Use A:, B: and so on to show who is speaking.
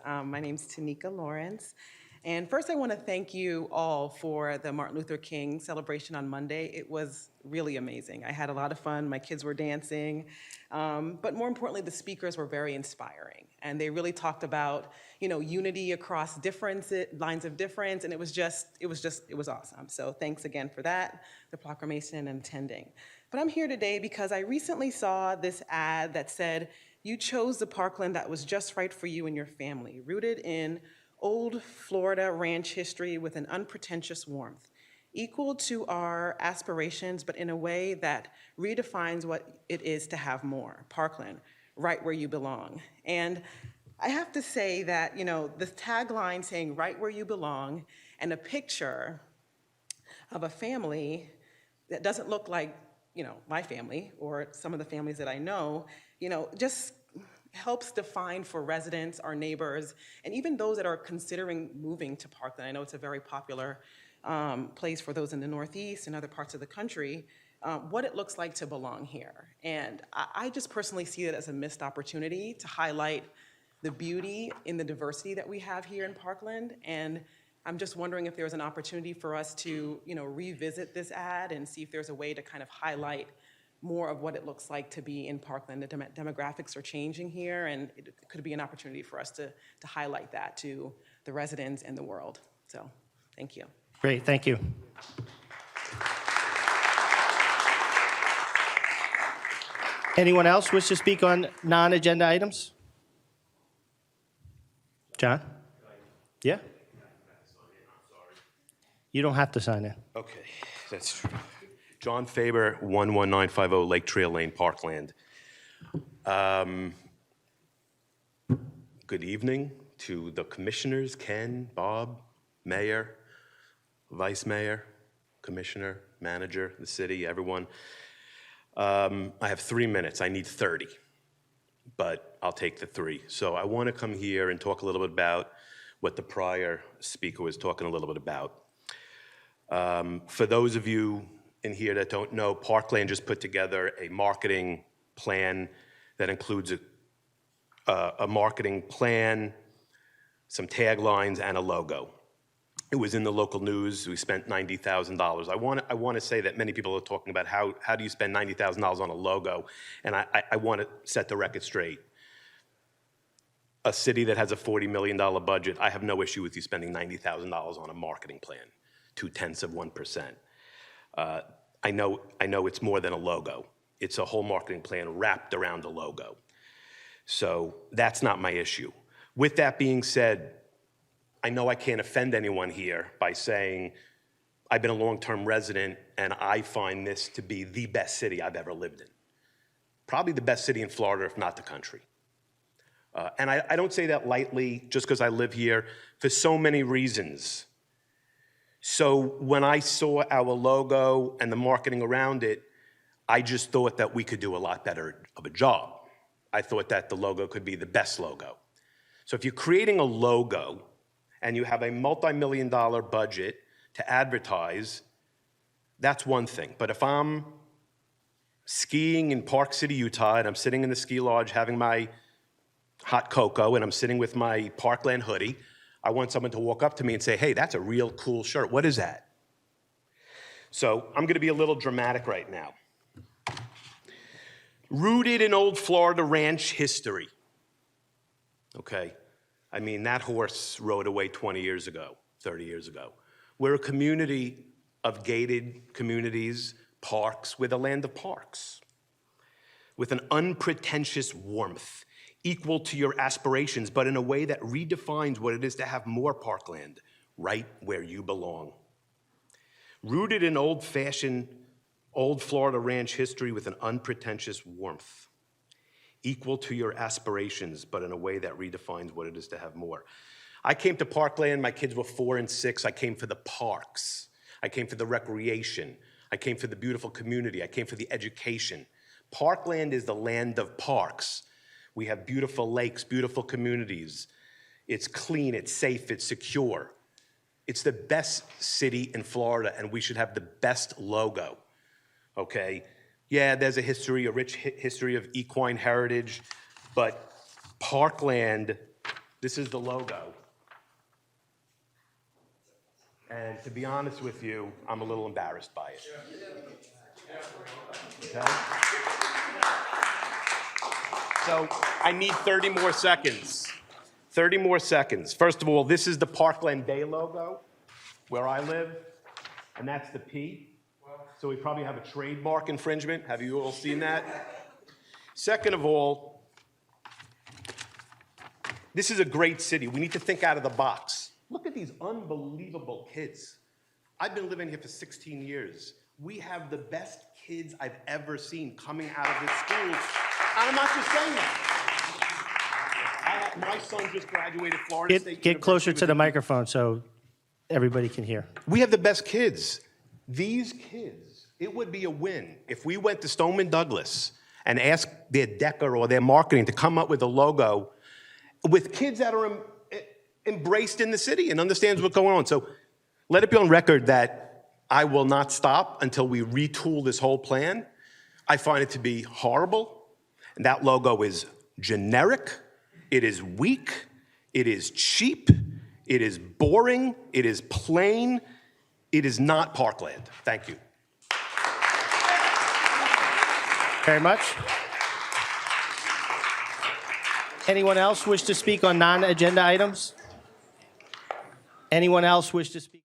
A: My name's Tanika Lawrence. And first, I want to thank you all for the Martin Luther King celebration on Monday. It was really amazing. I had a lot of fun. My kids were dancing. But more importantly, the speakers were very inspiring. And they really talked about, unity across lines of difference. And it was awesome. So thanks again for that, the proclamation and attending. But I'm here today because I recently saw this ad that said, you chose the Parkland that was just right for you and your family, rooted in old Florida ranch history with an unpretentious warmth, equal to our aspirations, but in a way that redefines what it is to have more. Parkland, right where you belong. And I have to say that, the tagline saying right where you belong and a picture of a family that doesn't look like, my family or some of the families that I know, just helps define for residents, our neighbors, and even those that are considering moving to Parkland. I know it's a very popular place for those in the Northeast and other parts of the country, what it looks like to belong here. And I just personally see it as a missed opportunity to highlight the beauty in the diversity that we have here in Parkland. And I'm just wondering if there's an opportunity for us to, revisit this ad and see if there's a way to kind of highlight more of what it looks like to be in Parkland. The demographics are changing here, and it could be an opportunity for us to highlight that to the residents and the world. So, thank you.
B: Great, thank you. Anyone else wish to speak on non-agenda items? John? Yeah? You don't have to sign in.
C: Okay, that's true. John Faber, 11950 Lake Trail Lane, Parkland. Good evening to the commissioners, Ken, Bob, Mayor, Vice Mayor, Commissioner, Manager, the city, everyone. I have 3 minutes. I need 30, but I'll take the 3. So I want to come here and talk a little bit about what the prior speaker was talking a little bit about. For those of you in here that don't know, Parkland just put together a marketing plan that includes a marketing plan, some taglines, and a logo. It was in the local news. We spent $90,000. I want to say that many people are talking about how do you spend $90,000 on a logo, and I want to set the record straight. A city that has a $40 million budget, I have no issue with you spending $90,000 on a marketing plan, 0.2%. I know it's more than a logo. It's a whole marketing plan wrapped around a logo. So that's not my issue. With that being said, I know I can't offend anyone here by saying I've been a long-term resident and I find this to be the best city I've ever lived in. Probably the best city in Florida, if not the country. And I don't say that lightly just because I live here for so many reasons. So when I saw our logo and the marketing around it, I just thought that we could do a lot better of a job. I thought that the logo could be the best logo. So if you're creating a logo and you have a multi-million-dollar budget to advertise, that's one thing. But if I'm skiing in Park City, Utah, and I'm sitting in the ski lodge having my hot cocoa and I'm sitting with my Parkland hoodie, I want someone to walk up to me and say, hey, that's a real cool shirt. What is that? So I'm going to be a little dramatic right now. Rooted in old Florida ranch history. Okay. I mean, that horse rode away 20 years ago, 30 years ago. We're a community of gated communities, parks. We're the land of parks. With an unpretentious warmth, equal to your aspirations, but in a way that redefines what it is to have more Parkland, right where you belong. Rooted in old-fashioned, old Florida ranch history with an unpretentious warmth, equal to your aspirations, but in a way that redefines what it is to have more. I came to Parkland, my kids were 4 and 6. I came for the parks. I came for the recreation. I came for the beautiful community. I came for the education. Parkland is the land of parks. We have beautiful lakes, beautiful communities. It's clean, it's safe, it's secure. It's the best city in Florida, and we should have the best logo, okay? Yeah, there's a rich history of equine heritage, but Parkland This is the logo. And to be honest with you, I'm a little embarrassed by it. Okay? So I need 30 more seconds. 30 more seconds. First of all, this is the Parkland Day logo, where I live, and that's the P. So we probably have a trademark infringement. Have you all seen that? Second of all, this is a great city. We need to think out of the box. Look at these unbelievable kids. I've been living here for 16 years. We have the best kids I've ever seen coming out of this school. And I'm not just saying that. My son just graduated Florida State
B: Get closer
C: University
B: to the
C: with
B: microphone so everybody can hear.
C: We have the best kids. These kids, it would be a win if we went to Stoneman Douglas and asked their decor or their marketing to come up with a logo with kids that are embraced in the city and understands what's going on. So let it be on record that I will not stop until we retool this whole plan. I find it to be horrible. And that logo is generic. It is weak. It is cheap. It is boring. It is plain. It is not Parkland. Thank you.
B: Very much. Anyone else wish to speak on non-agenda items? Anyone else wish to speak?